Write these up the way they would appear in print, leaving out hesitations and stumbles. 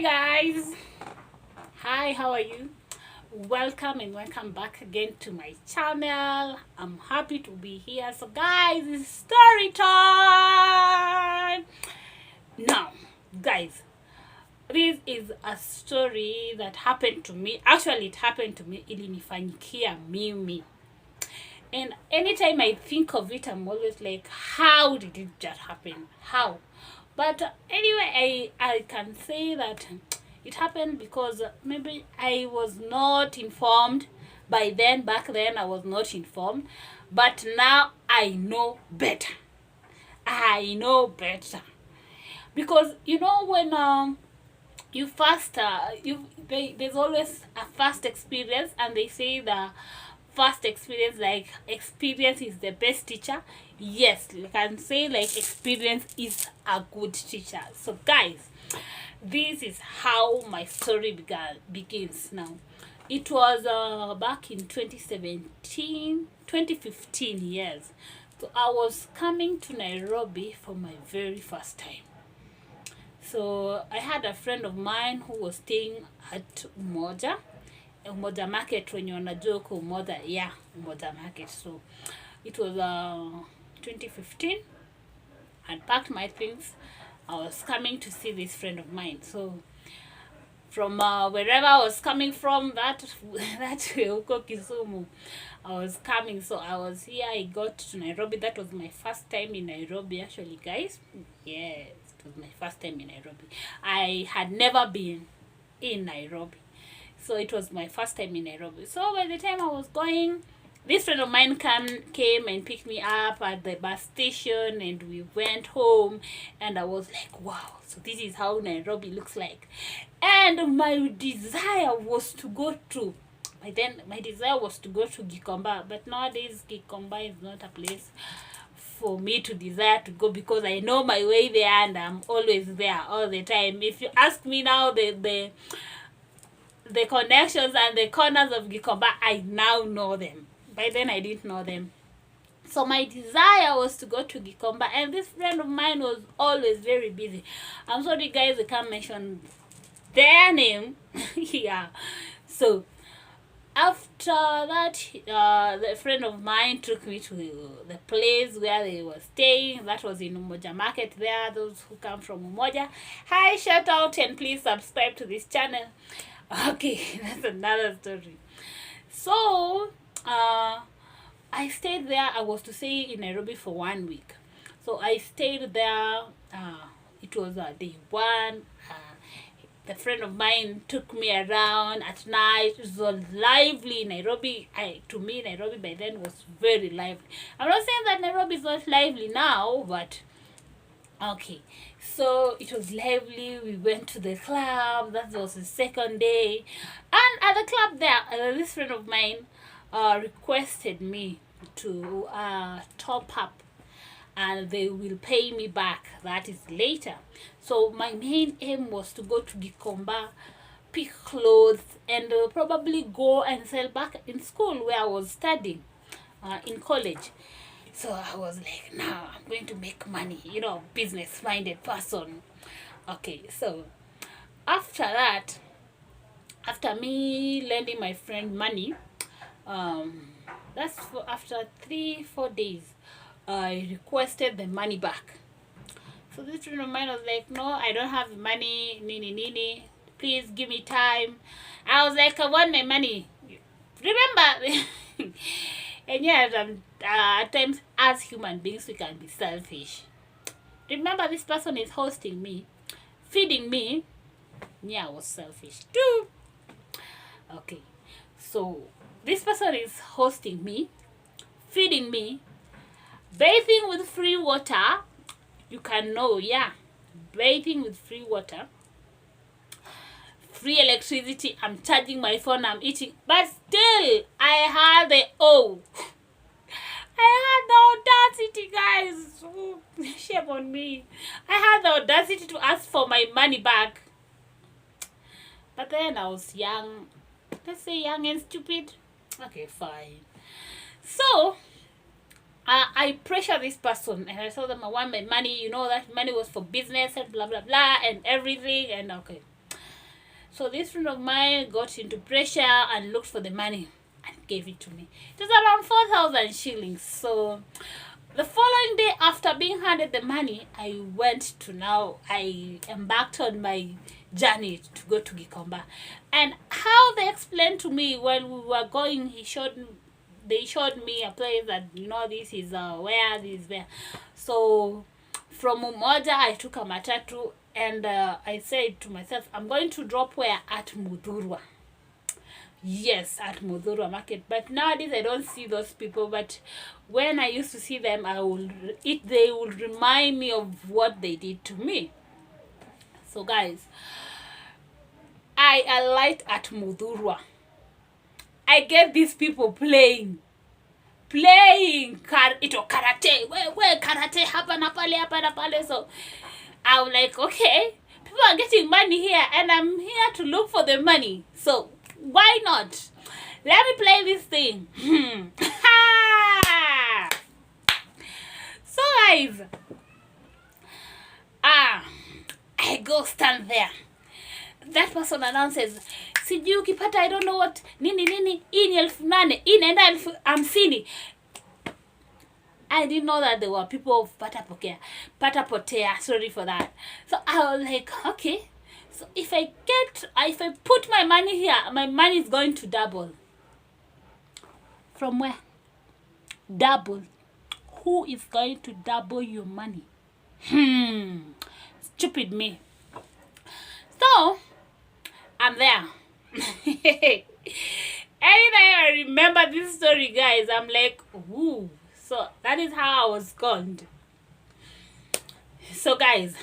Hi guys. Hi, how are you? Welcome and welcome back again to my channel. I'm happy to be here. So guys, it's story time. Now, guys, this is a story that happened to me. Actually, it happened to me. Ilinifanyikia mimi. And anytime I think of it, I'm always like, how did it just happen? How? But anyway, I can say that it happened because maybe I was not informed. Back then, I was not informed. But now I know better. I know better. Because, when you first, there's always a first experience, and they say the first experience, like experience is the best teacher. Yes, you can say like experience is a good teacher. So guys, this is how my story begins. Now it was back in 2015 years. So I was coming to Nairobi for my very first time. So I had a friend of mine who was staying at Umoja Market, when you're joke Umoja, yeah, Umoja Market. So it was 2015. I packed my things. I was coming to see this friend of mine. So from wherever I was coming from, that Uko Kisumu, I was coming. So I was here. I got to Nairobi. That was my first time in Nairobi, actually, guys. Yes, it was my first time in Nairobi. I had never been in Nairobi. So it was my first time in Nairobi. So by the time I was going, this friend of mine came and picked me up at the bus station, and we went home, and I was like, wow, so this is how Nairobi looks like. And my desire was to go to Gikomba, but nowadays Gikomba is not a place for me to desire to go, because I know my way there and I'm always there all the time. If you ask me now, the connections and the corners of Gikomba, I now know them. By then, I didn't know them. So my desire was to go to Gikomba, and this friend of mine was always very busy. I'm sorry, guys, I can't mention their name. Yeah. So after that, the friend of mine took me to the place where they were staying. That was in Umoja Market there. Those who come from Umoja, hi, shout out, and please subscribe to this channel. Okay, that's another story. So I stayed there. I was to stay in Nairobi for 1 week. So I stayed there. It was day one. The friend of mine took me around at night. It was lively in Nairobi. To me, Nairobi by then was very lively. I'm not saying that Nairobi is not lively now, but okay. So it was lively. We went to the club. That was the second day. And at the club there, this friend of mine requested me to top up, and they will pay me back. That is later. So my main aim was to go to Gikomba, pick clothes, and probably go and sell back in school where I was studying in college. So I was like, nah, I'm going to make money, business-minded person. Okay, so after that, after me lending my friend money, after 3-4 days, I requested the money back. So this friend of mine was like, no, I don't have money, nini, please give me time. I was like, I want my money. Remember, and yeah, at times as human beings we can be selfish. Remember, this person is hosting me, feeding me. Yeah, I was selfish too. Okay, so this person is hosting me, feeding me, bathing with free water. You can know, yeah, bathing with free water, free electricity. I'm charging my phone, I'm eating, but still I had the audacity, guys. Oh, shame on me. I had the audacity to ask for my money back. But then I was young. Let's say young and stupid. Okay, fine. So I pressure this person, and I told them I want my money. That money was for business and blah blah blah and everything. And okay, So this friend of mine got into pressure and looked for the money and gave it to me. It was around 4,000 shillings. So the following day, after being handed the money, I embarked on my journey to go to Gikomba. And how they explained to me when we were going, they showed me a place that, this is where, this is where. So from Umoja, I took a matatu, and I said to myself, I'm going to drop where? At Mudhurwa. Yes, at Mudhurwa Market. But nowadays I don't see those people. But when I used to see them, they would remind me of what they did to me. So guys, I alight at Mudhurwa. I get these people playing karate. Where karate hapa pale. So I'm like, okay, people are getting money here, and I'm here to look for the money. So why not? Let me play this thing. So guys, I go stand there. That person announces, sijui ukipata, I don't know what, nini, hii ni 8,000, hii inaenda 50,000. I didn't know that there were people of Pata Potea. Sorry for that. So I was like, okay. So if I put my money here, my money is going to double. From where? Double. Who is going to double your money? Stupid me. So I'm there. Anytime I remember this story, guys, I'm like, ooh. So that is how I was conned. So guys,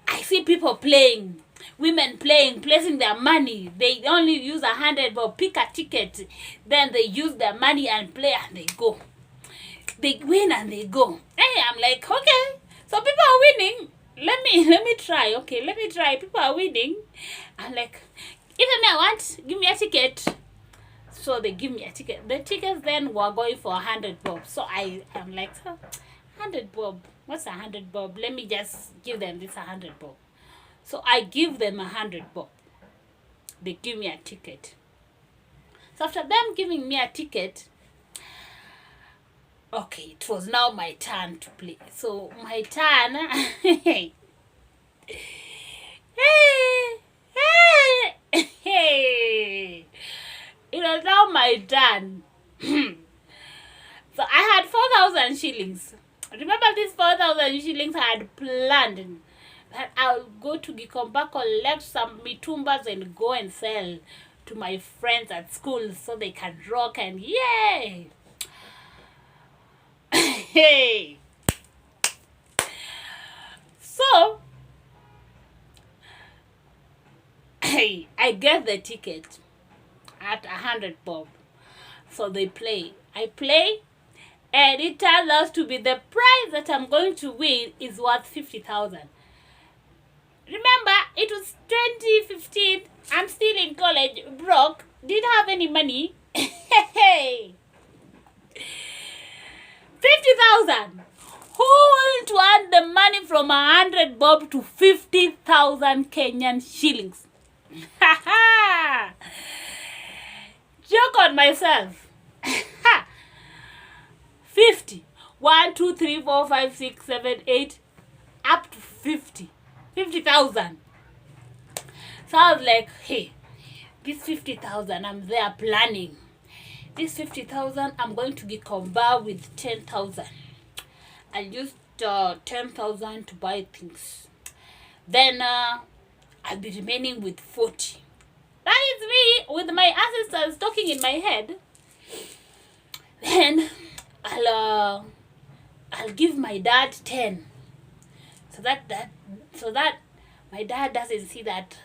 I see people playing, women playing, placing their money. They only use 100 bob, pick a ticket. Then they use their money and play, and they go. They win and they go. Hey, I'm like, okay. So people are winning. Let me try. Okay, let me try. People are winning. I'm like, even me, I want, give me a ticket. So they give me a ticket. The tickets then were going for 100 bob. So I'm like, 100 bob. What's 100 bob? Let me just give them this 100 bob. So I give them 100 bob. They give me a ticket. So after them giving me a ticket, okay, it was now my turn to play. So my turn. Hey. It was now my turn. So I had 4,000 shillings. Remember, these 4,000 shillings I had planned that I'll go to Gikomba, collect some mitumbas and go and sell to my friends at school so they can rock and yay. Hey. So I get the ticket at 100 bob. So they play. I play, and it turns out to be the prize that I'm going to win is worth 50,000. Remember, it was 2015. I'm still in college, broke, didn't have any money. 50,000. Who will to earn the money from 100 bob to 50,000 Kenyan shillings? Joke on myself. 50. 1, 2, 3, 4, 5, 6, 7, 8, up to 50. 50,000. So I was like, hey, this 50,000, I'm there planning. This 50,000, I'm going to Gikomba with 10,000. I used 10,000 to buy things. Then I'll be remaining with 40. That is me with my ancestors talking in my head. Then I'll give my dad 10, so that my dad doesn't see that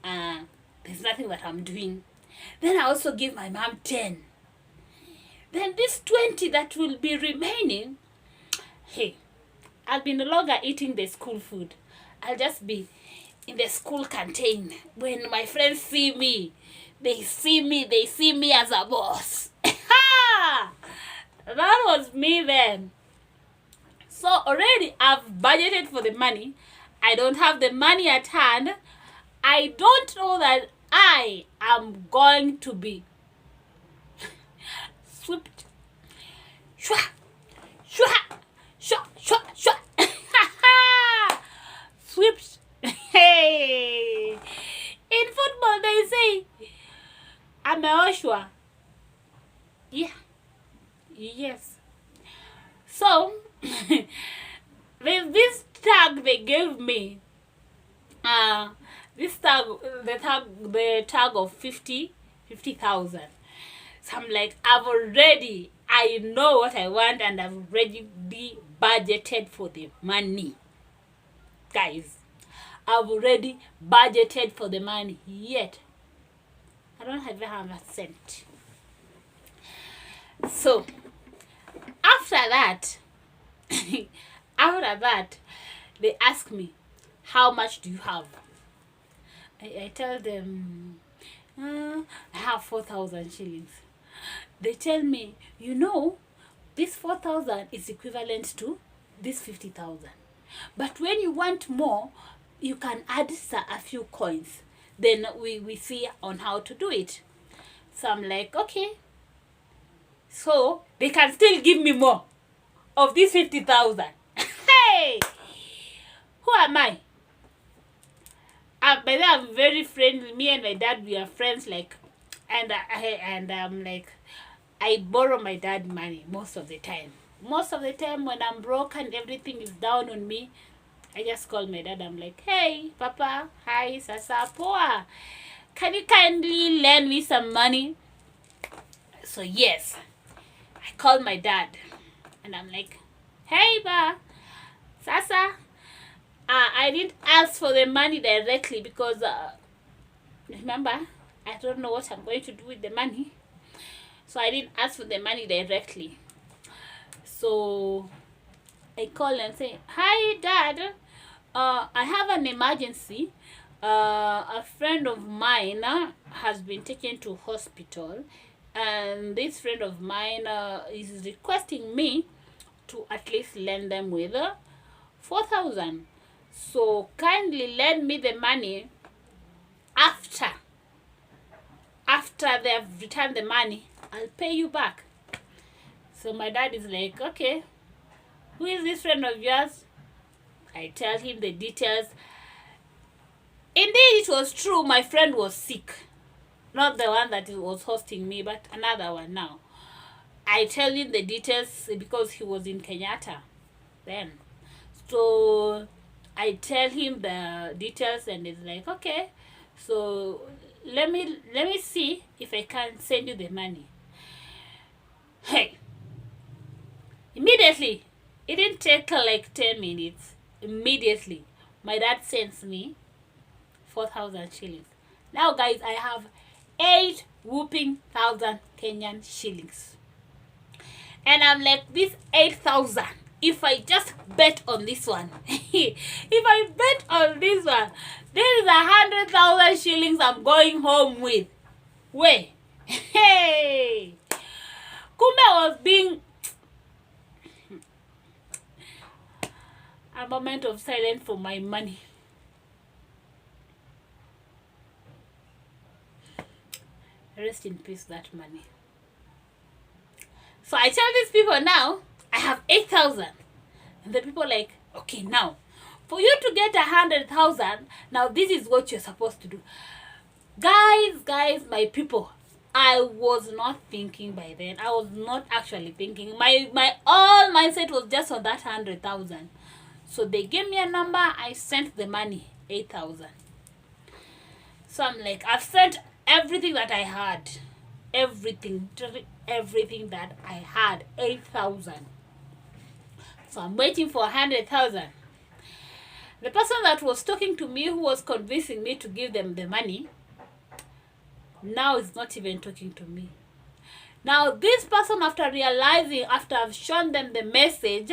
there's nothing that I'm doing. Then I also give my mom 10. Then this 20 that will be remaining, hey, I'll be no longer eating the school food. I'll just be in the school canteen. When my friends see me, they see me as a boss. That was me then. So already I've budgeted for the money. I don't have the money at hand. I don't know that I am going to be swept. Shwa, shwa, shwa, shwa, shwa. Swept. Hey. In football, they say, I'm a Oshwa. Yeah. Yes. So, with this tag they gave me, this tag, the tag of 50,000. So I'm like, I know what I want, and I've already budgeted for the money. Guys, I've already budgeted for the money, yet I don't even have a cent. So, after that, they ask me, how much do you have? I tell them, I have 4,000 shillings. They tell me, this 4,000 is equivalent to this 50,000. But when you want more, you can add a few coins. Then we see on how to do it. So I'm like, okay. So they can still give me more of this 50,000. Hey! Who am I? By then I'm very friendly. Me and my dad, we are friends. And I'm like, I borrow my dad money most of the time. Most of the time when I'm broke and everything is down on me, I just call my dad. I'm like, hey, Papa, hi, Sasa, Poa. Can you kindly lend me some money? So yes, I called my dad. And I'm like, hey, Ba, Sasa, I didn't ask for the money directly because, remember, I don't know what I'm going to do with the money. So I didn't ask for the money directly. So I call and say, hi, Dad, I have an emergency. A friend of mine has been taken to hospital. And this friend of mine is requesting me to at least lend them with 4,000. So kindly lend me the money after they have returned the money. I'll pay you back. So my dad is like, okay, who is this friend of yours? I tell him the details. Indeed, it was true. My friend was sick. Not the one that was hosting me, but another one now. I tell him the details because he was in Kenyatta then. So I tell him the details and he's like, okay, so let me see if I can send you the money. Hey, immediately, it didn't take like 10 minutes. Immediately, my dad sends me 4,000 shillings. Now, guys, I have 8 whooping thousand Kenyan shillings. And I'm like, this 8,000, if I just bet on this one, if I bet on this one, there is 100,000 shillings I'm going home with. Wait, hey, Kumbe was being a moment of silence for my money. Rest in peace, that money. So I tell these people now, I have 8,000. And the people like, okay, now, for you to get 100,000, now this is what you're supposed to do. Guys, my people, I was not thinking by then. I was not actually thinking. My all mindset was just on that 100,000. So they gave me a number, I sent the money, 8,000. So I'm like, I've sent everything that I had. Everything that I had, 8,000. So I'm waiting for 100,000. The person that was talking to me, who was convincing me to give them the money, now is not even talking to me. Now this person, after realizing, after I've shown them the message,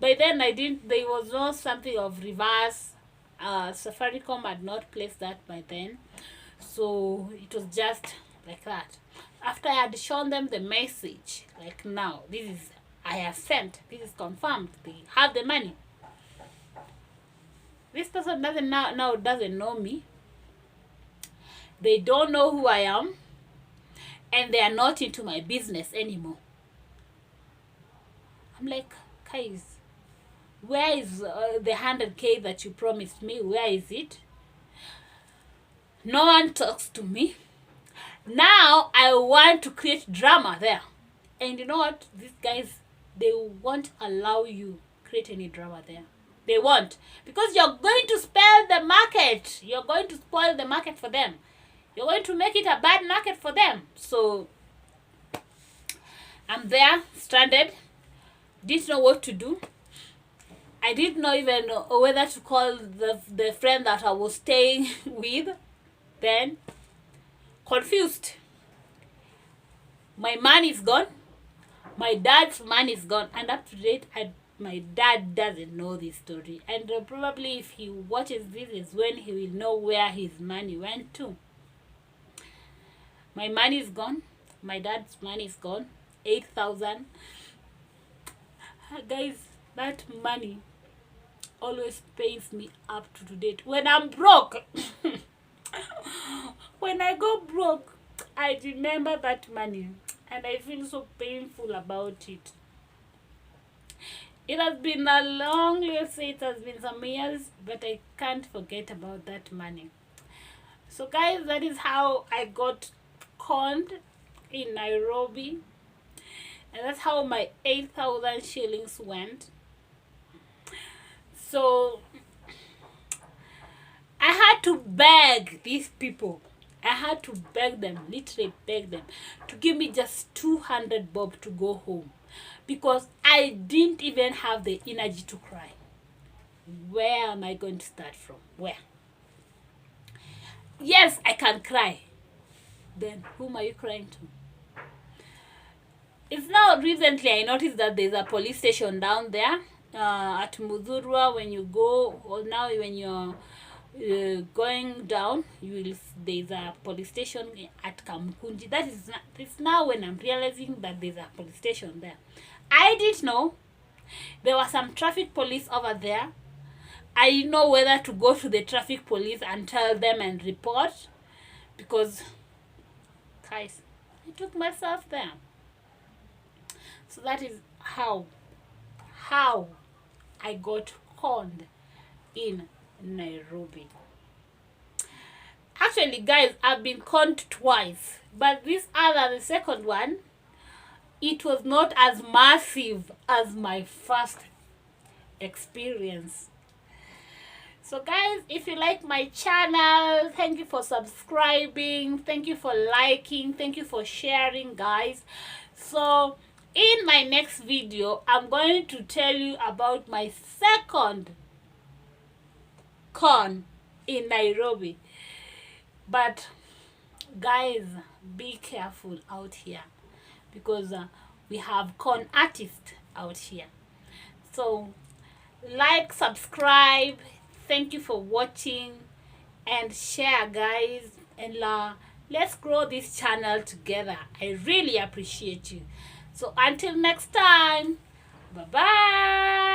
by then there was no something of reverse. Safaricom had not placed that by then. So it was just like that. After I had shown them the message, like now, I have sent, this is confirmed, they have the money. This person doesn't know me. They don't know who I am, and they are not into my business anymore. I'm like, guys, where is the 100K that you promised me? Where is it? No one talks to me. Now I want to create drama there. And you know what? These guys, they won't allow you create any drama there. They won't. Because you're going to spoil the market. You're going to spoil the market for them. You're going to make it a bad market for them. So I'm there, stranded. Didn't know what to do. I didn't know even whether to call the friend that I was staying with. Then, confused. My money is gone. My dad's money is gone. And up to date, my dad doesn't know this story. And probably if he watches this is when he will know where his money went to. My money is gone. My dad's money is gone. 8,000. Guys, that money always pains me up to date. When I'm broke, when I go broke, I remember that money and I feel so painful about it. It has been a long, let's say it has been some years, but I can't forget about that money. So guys, that is how I got conned in Nairobi. And that's how my 8,000 shillings went. So I had to beg these people. I had to beg them, literally beg them, to give me just 200 bob to go home. Because I didn't even have the energy to cry. Where am I going to start from? Where? Yes, I can cry. Then whom are you crying to? It's now recently I noticed that there's a police station down there at Mudhurwa. When you go, or now when you're going down, there's a police station at Kamkunji. It's now when I'm realizing that there's a police station there. I didn't know. There was some traffic police over there. I didn't know whether to go to the traffic police and tell them and report, because guys, I took myself there. So that is how I got conned in Nairobi. Actually, guys, I've been conned twice, but the second one, it was not as massive as my first experience. So guys, if you like my channel, thank you for subscribing, thank you for liking, thank you for sharing, guys. So in my next video, I'm going to tell you about my second con in Nairobi. But guys, be careful out here, because we have con artists out here. So like, subscribe, thank you for watching, and share, guys, and let's grow this channel together. I really appreciate you. So until next time, bye bye.